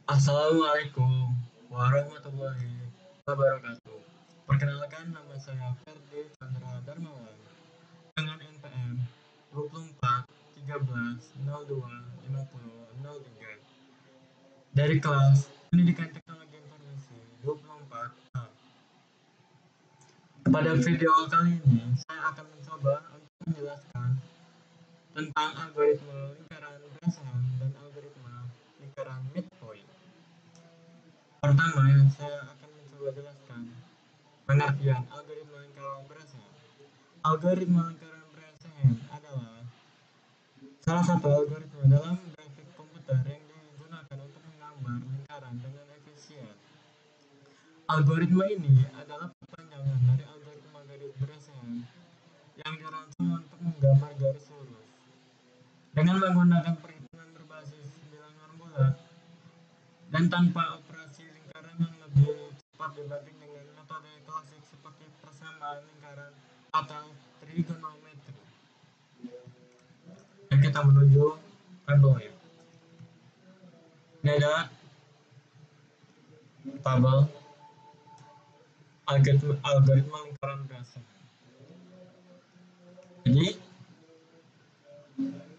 Assalamualaikum warahmatullahi wabarakatuh. Perkenalkan, nama saya Ferdi Chandra Darmawan dengan NPM 24 13 02 50 03 dari kelas Pendidikan Teknologi Informasi 24A. Pada video kali ini, saya akan mencoba untuk menjelaskan tentang algoritma lingkaran Gresham dan algoritma lingkaran midpoint. Pertama, saya akan mencoba jelaskan pengertian algoritma lingkaran Gresham. Algoritma lingkaran Gresham adalah salah satu algoritma dalam grafik komputer yang digunakan untuk menggambar lingkaran dengan efisien. Algoritma ini adalah perpanjangan dari algoritma garis Gresham yang dirancang untuk menggambar garis lurus. Dengan menggunakan perhitungan berbasis bilangan bulat dan tanpa operasi lingkaran yang lebih cepat dibanding dengan metode klasik seperti persamaan lingkaran atau trigonometri. Dan kita menuju tabelnya. Ini adalah tabel algoritma lingkaran Gresham. Jadi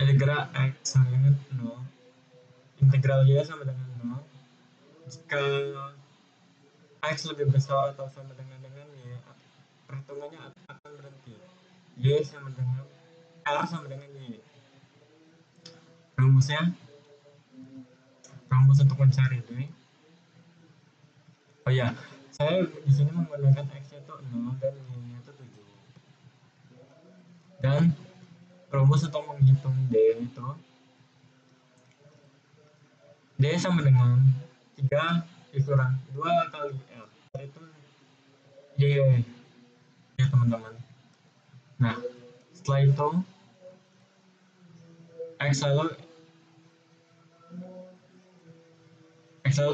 integral X sama dengan 0, integral Y sama dengan 0. Jika X lebih besar atau sama dengan Y, perhitungannya akan berhenti. Y sama dengan R sama dengan Y. Rumus untuk mencari D. Oh ya, saya di sini menggunakan X itu 0 dan Y itu 7. Dan rumus untuk menghitung D itu D sama dengan 3 dikurang 2 kali L, itu Y ya teman-teman. Nah, setelah itu X lalu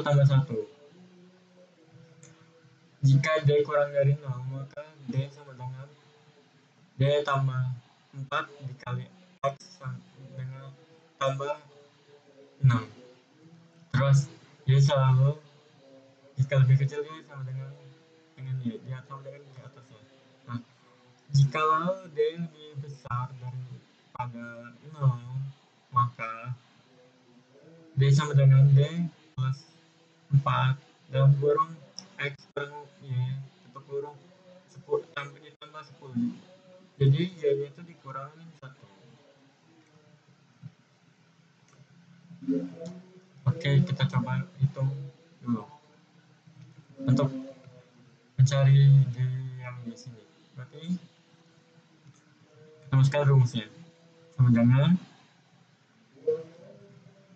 tambah 1. Jika D kurang dari 0, maka D sama dengan D tambah 4 dikali X dengan tambah 6. Terus Y selalu jika lebih kecil Y sama dengan Y, di atas dengan di atasnya. Nah, jikalau D lebih besar daripada 0, maka D sama dengan D plus 4 dalam kurung X kurang Y tutup kurung 10 ditambah 10. Jadi Y itu dikurangin 1. Oke, kita coba hitung dulu untuk mencari D yang di sini. Berarti kita masukkan rumusnya sama dengan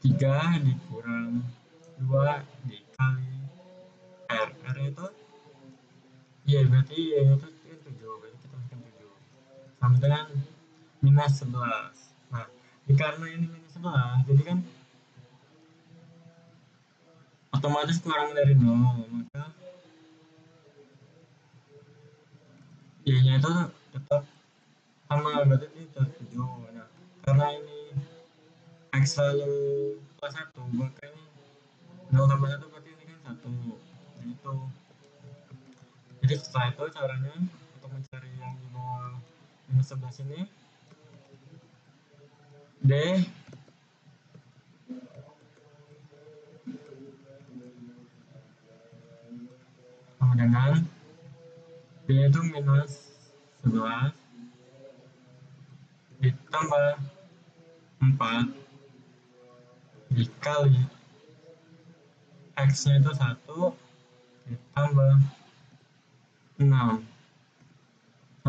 3 dikurang 2 dikali R. R itu Y, berarti Y itu 7, berarti kita masukkan 7 sama dengan minus 11. Nah, karena ini minus 11, jadi kan otomatis kurang dari 0, maka Y-nya itu tetap sama, berarti itu 7. Nah, karena ini X selalu plus 1, maka ini 0 tambah 1 berarti ini kan 1. Nah, itu. Jadi setelah itu caranya untuk mencari yang di bawah minus 11 ini, D sama dengan D itu minus 11 ditambah 4 dikali X nya itu 1 ditambah 6 sama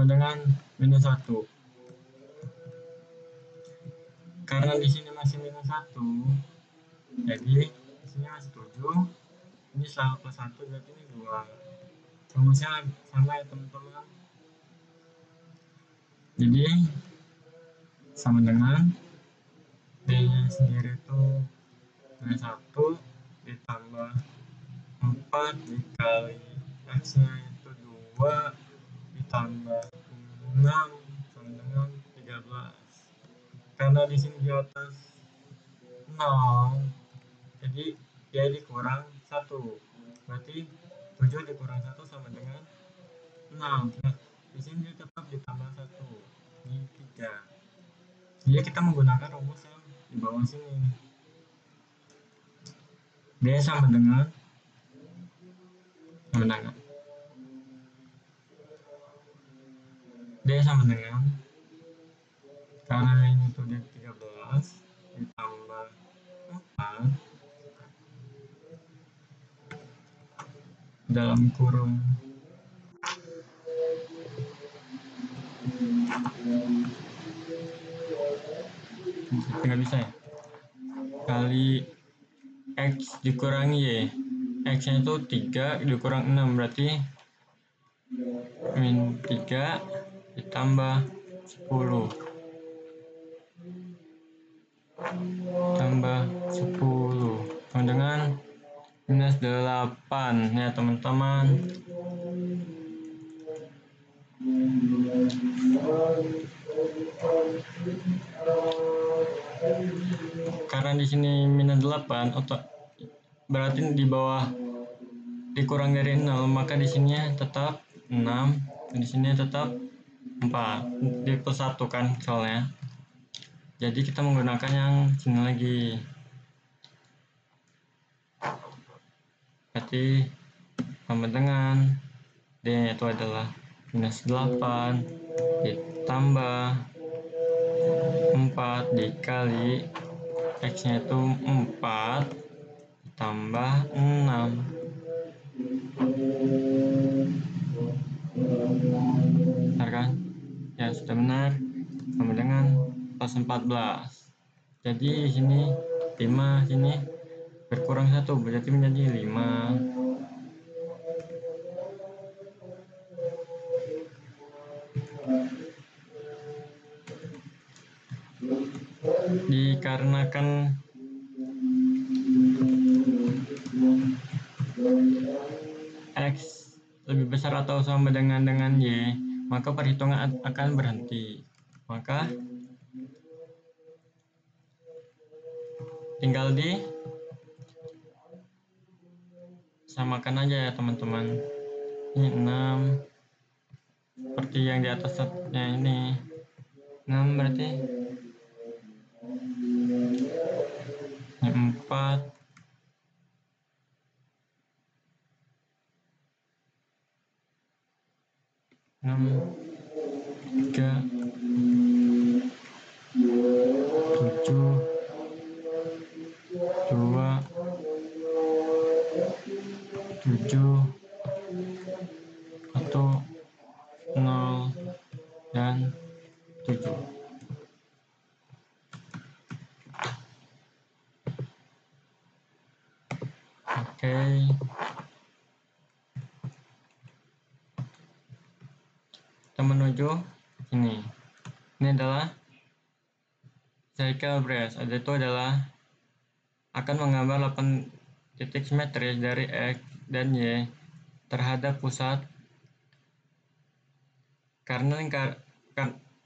dengan minus 1. Karena di sini masih minus 1, jadi di sini masih 7. Ini selalu plus 1, berarti ini 2. Rumusnya sama ya teman-teman. Jadi sama dengan D nya sendiri itu minus 1 ditambah 4 dikali X nya itu 2 ditambah 6 sama dengan 13. Karena di sini di atas 0, jadi D dia dikurang 1. Berarti 7 dikurang 1 sama dengan 6. Nah, di sini tetap ditambah 1 di 3. Jadi kita menggunakan rumus yang di bawah sini. D sama dengan D sama dengan karena ini tuh di 13 ditambah 4 dalam kurung nggak bisa ya, kali X dikurangi Y. X nya itu 3 dikurang 6 berarti min 3 ditambah 10 tambah 10 sama dengan minus 8 ya teman-teman. Karena di sini minus 8 berarti di bawah dikurang dari 0, maka di sini tetap 6 dan di sini tetap 4 di plus 1 kan soalnya. Jadi kita menggunakan yang sini lagi. Berarti sama dengan D itu adalah minus 8 ditambah 4 dikali X nya itu 4 tambah 6. Benar kan? Ya sudah benar, sama dengan plus 14. Jadi di sini 5 sini berkurang 1 berarti menjadi 5. Dikarenakan X lebih besar atau sama dengan Y, maka perhitungan akan berhenti. Maka tinggal samakan aja ya teman-teman. Ini 6 seperti yang di atasnya ini. 6 berarti ini 4 6 3 7 2 7 1 0 dan 7. Oke. Kita menuju ini. Ini adalah cycle brace. Itu adalah akan menggambar 8 titik simetris dari X dan Y terhadap pusat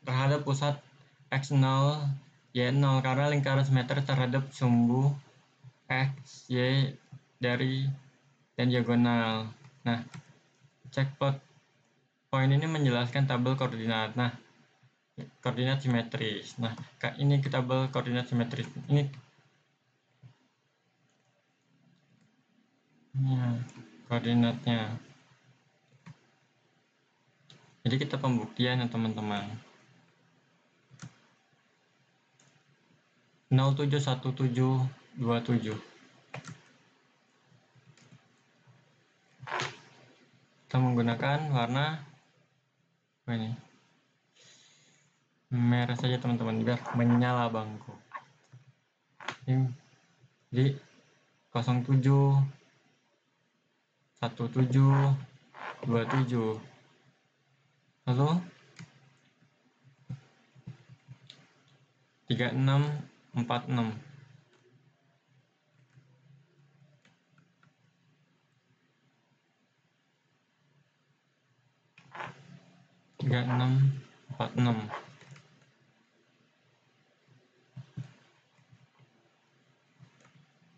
terhadap pusat X0 Y0 karena lingkaran simetris terhadap sumbu X, Y dari dan diagonal. Nah, check plot point ini menjelaskan tabel koordinat. Nah, koordinat simetris. Nah, ini tabel koordinat simetris. Ini koordinatnya. Jadi kita pembuktian ya teman-teman. 071727. Kita menggunakan warna ini merah saja teman-teman biar menyala bangku. Ini di 07 1727 lalu 3646 3646.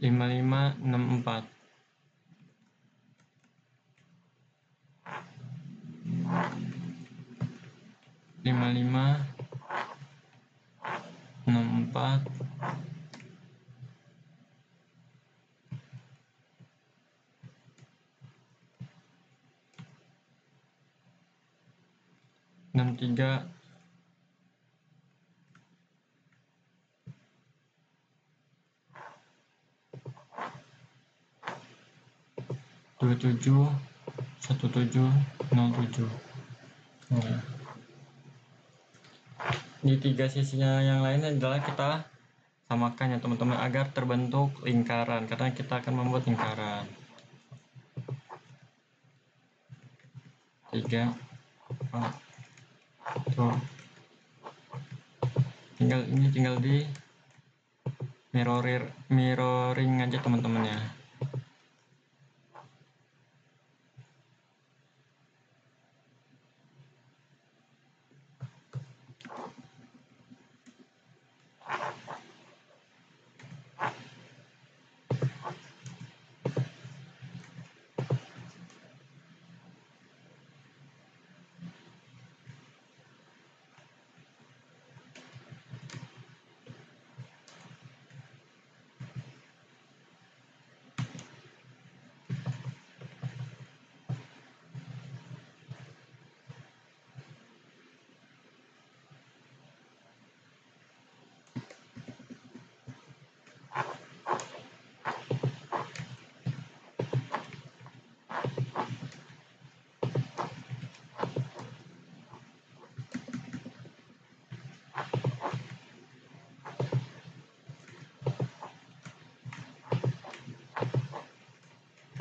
5564. Lima lima enam empat 63 27 1707. Nah, di tiga sisinya yang lain adalah kita samakan ya teman-teman agar terbentuk lingkaran, karena kita akan membuat lingkaran. 3 4 tuh. tinggal di mirroring aja teman-teman ya.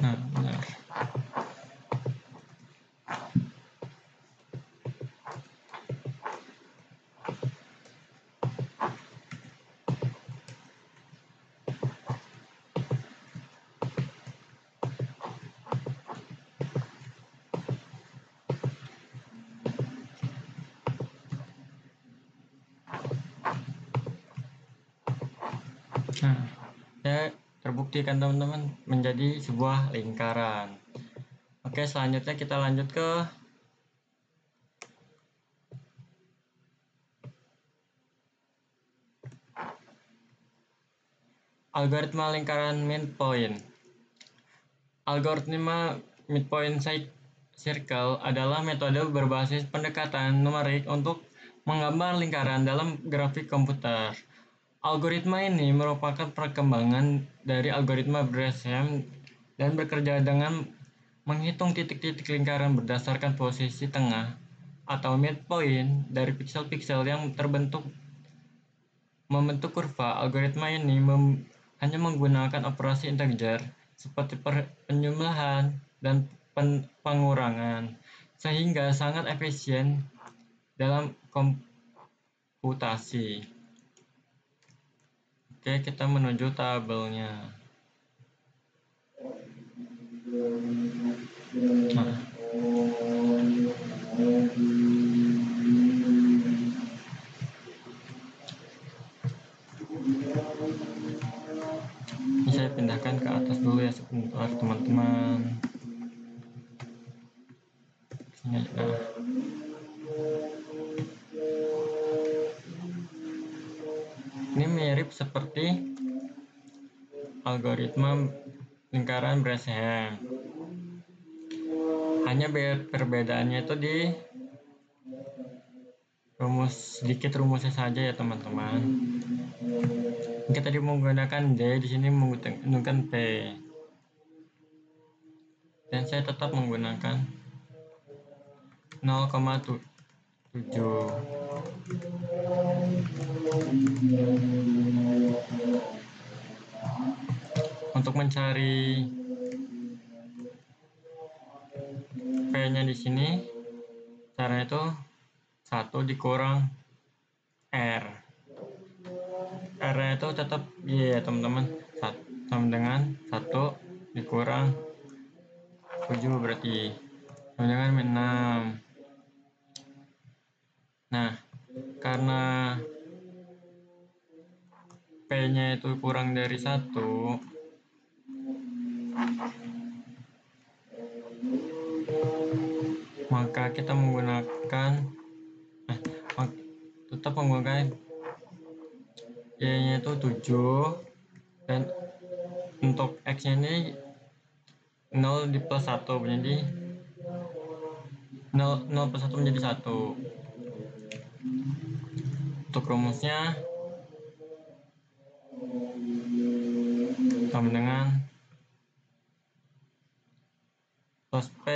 Nah, benar. Nah, ya terbukti kan teman-teman menjadi sebuah lingkaran. Oke, selanjutnya kita lanjut ke algoritma lingkaran midpoint. Algoritma midpoint circle adalah metode berbasis pendekatan numerik untuk menggambar lingkaran dalam grafik komputer. Algoritma ini merupakan perkembangan dari algoritma Gresham dan bekerja dengan menghitung titik-titik lingkaran berdasarkan posisi tengah atau midpoint dari piksel-piksel yang membentuk kurva. Algoritma ini hanya menggunakan operasi integer seperti penjumlahan dan pengurangan, sehingga sangat efisien dalam komputasi. Oke, kita menuju tabelnya. Nah, ini saya pindahkan ke atas dulu ya sebentar teman-teman. Sini aja. Ini mirip seperti algoritma lingkaran Gresham. Hanya perbedaannya itu di sedikit rumusnya saja ya teman-teman. Kita tadi menggunakan D, di sini menggunakan P. Dan saya tetap menggunakan 0,7. Untuk mencari P-nya di sini, caranya itu 1 dikurang R. R-nya itu tetap Y ya teman-teman, sama dengan 1 dikurang 7 berarti sama dengan 6. Nah, karena P-nya itu kurang dari 1, maka kita menggunakan tetap menggunakan y-nya itu 7, dan untuk x-nya ini 0 di plus 1 menjadi 0 plus 1 menjadi 1. Untuk rumusnya sama dengan plus P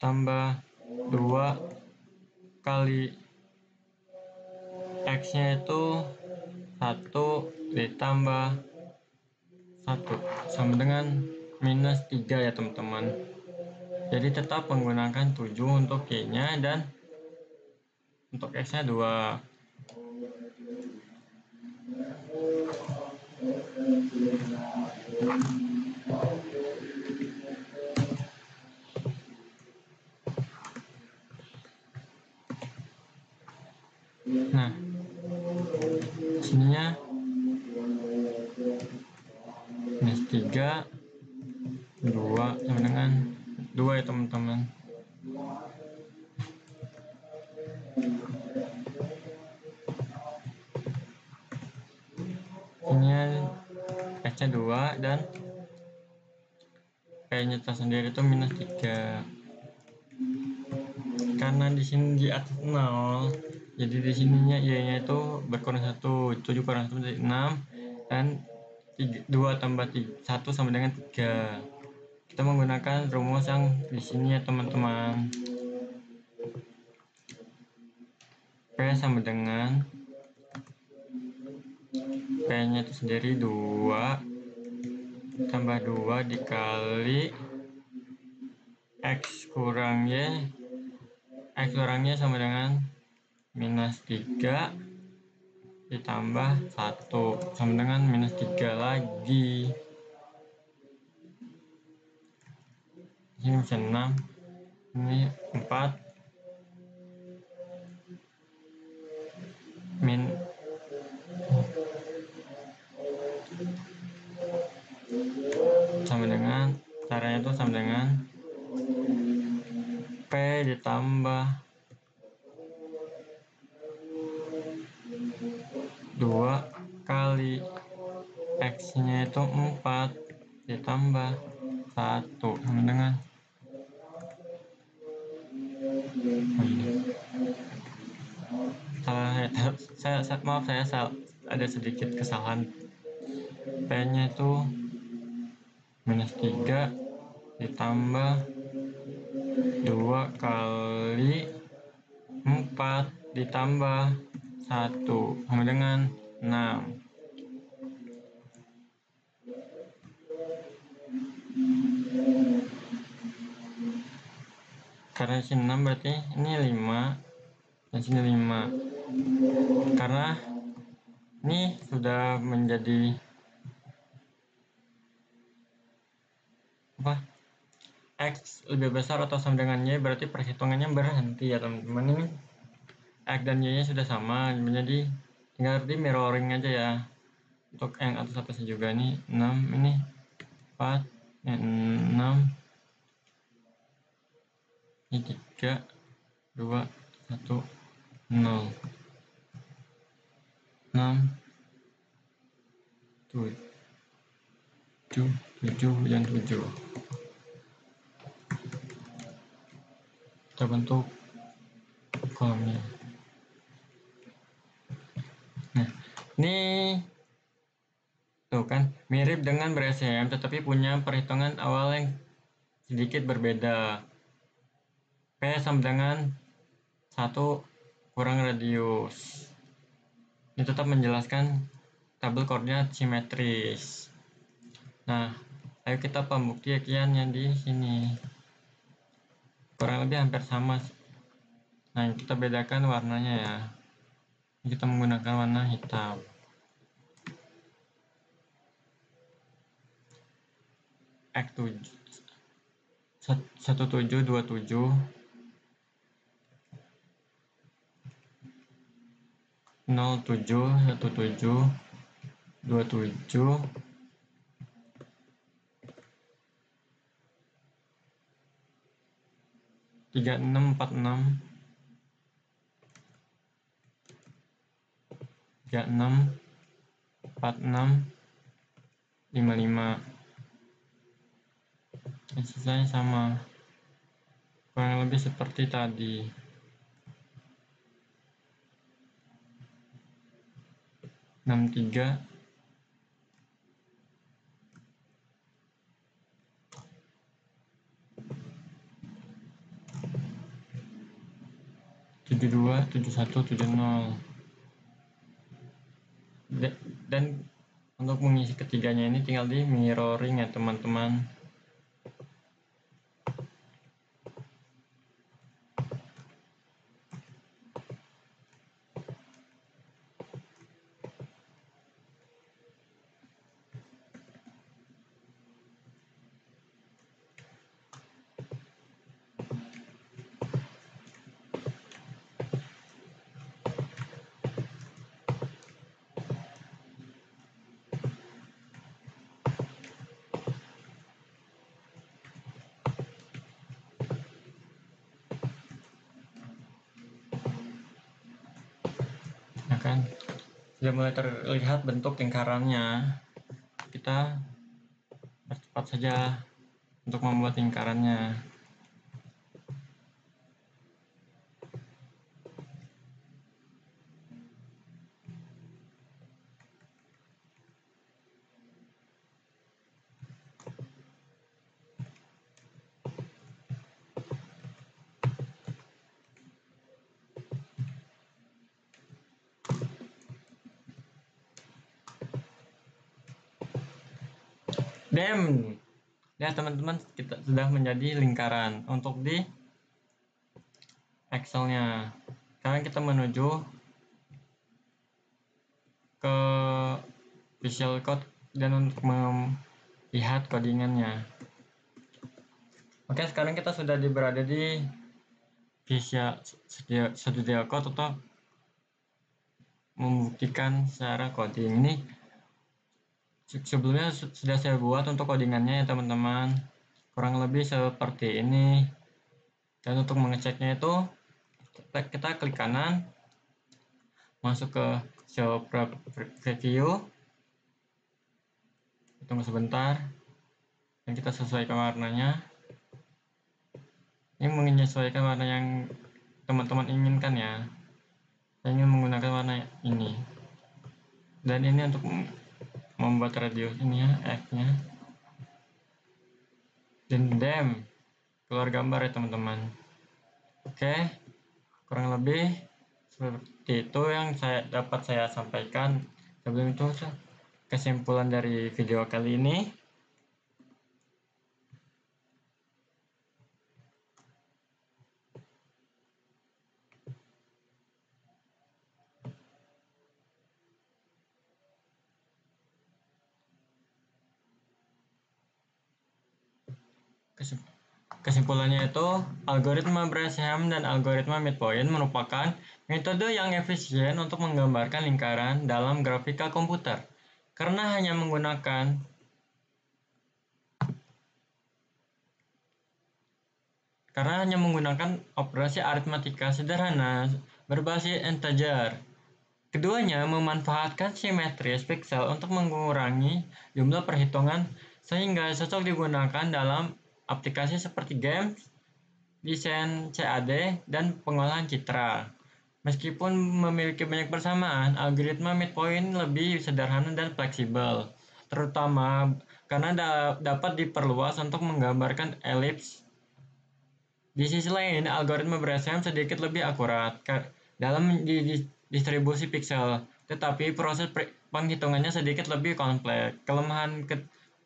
tambah 2 kali x-nya itu 1 ditambah 1 sama dengan minus 3 ya teman-teman. Jadi tetap menggunakan 7 untuk y-nya dan untuk x-nya 2. Nah, sininya minus 3, 2 sama dengan 2 ya teman-teman. Ini x-nya 2 dan p-nya tersendiri itu minus 3. Karena di sini di atas 0, jadi di sininya y-nya itu berkurang 1, 7 kurang 1 menjadi 6, dan 2 tambah 1 sama dengan 3. Kita menggunakan rumus yang di sini ya teman-teman. P sama dengan P-nya itu sendiri 2 tambah 2 dikali X kurang Y. X kurangnya sama dengan minus 3 ditambah 1 sama dengan minus 3 lagi. Ini bisa 6, ini 4 sama dengan, caranya itu sama dengan P ditambah 2 kali X-nya itu 4 ditambah 1 sama dengan maaf saya ada sedikit kesalahan. P-nya itu minus 3 ditambah 2 kali 4 ditambah 1 sama dengan 6. Karena sini 6 berarti ini 5 dan sini 5. Karena ini sudah menjadi X lebih besar atau sama dengan Y, berarti perhitungannya berhenti ya teman-teman. Ini X dan Y-nya sudah sama, menjadi tinggal di mirroring aja ya. Untuk yang atas-atasnya juga nih 6, ini 4, 6, ini 3, 2, 1, 0, 6, 7, 7, dan 7. Kita bentuk kolomnya. Nah, ini tuh kan mirip dengan BRSM, tetapi punya perhitungan awal yang sedikit berbeda. P sama dengan 1 kurang radius. Ini tetap menjelaskan tabel koordinat simetris. Nah, ayo kita pembuktiannya di sini. Kurang lebih hampir sama. Nah, kita bedakan warnanya ya. Kita menggunakan warna hitam. X7 1727 071727 3646 56 sisanya sama, kurang lebih seperti tadi. Enam tiga 72 71 70. Dan untuk mengisi ketiganya ini tinggal di mirroring ya teman-teman. Nah kan, sudah mulai terlihat bentuk lingkarannya. Kita percepat saja untuk membuat lingkarannya. Ya teman-teman, kita sudah menjadi lingkaran untuk di Excel-nya. Sekarang kita menuju ke Visual Code dan untuk melihat codingannya. Oke, sekarang kita sudah berada di Visual Studio Code atau membuktikan secara coding. Ini sebelumnya sudah saya buat untuk codingannya ya teman-teman, kurang lebih seperti ini. Dan untuk mengeceknya itu kita klik kanan, masuk ke show preview, tunggu sebentar, dan kita sesuaikan warnanya. Ini menyesuaikan warna yang teman-teman inginkan ya. Saya ingin menggunakan warna ini, dan ini untuk membuat radius ini ya, F-nya. Dan keluar gambar ya teman-teman. Oke, kurang lebih seperti itu yang dapat saya sampaikan. Sebelum itu, kesimpulan dari video kali ini. Kesimpulannya itu, algoritma Brasham dan algoritma midpoint merupakan metode yang efisien untuk menggambarkan lingkaran dalam grafika komputer. Karena hanya menggunakan operasi aritmatika sederhana berbasis integer. Keduanya memanfaatkan simetris piksel untuk mengurangi jumlah perhitungan sehingga cocok digunakan dalam aplikasi seperti games, desain CAD, dan pengolahan citra. Meskipun memiliki banyak persamaan, algoritma midpoint lebih sederhana dan fleksibel, terutama karena dapat diperluas untuk menggambarkan elips. Di sisi lain, algoritma Brasham sedikit lebih akurat dalam distribusi piksel, tetapi proses penghitungannya sedikit lebih kompleks. Kelemahan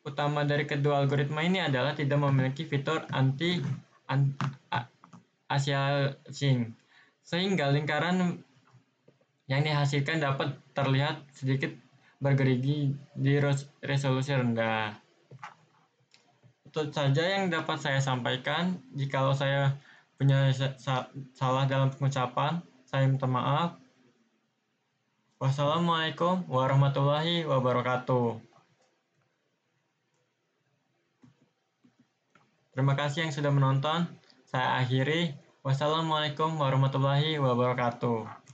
utama dari kedua algoritma ini adalah tidak memiliki fitur anti-aliasing, sehingga lingkaran yang dihasilkan dapat terlihat sedikit bergerigi di resolusi rendah. Itu saja yang dapat saya sampaikan. Jikalau saya punya salah dalam pengucapan, saya minta maaf. Wassalamualaikum warahmatullahi wabarakatuh. Terima kasih yang sudah menonton. Saya akhiri. Wassalamualaikum warahmatullahi wabarakatuh.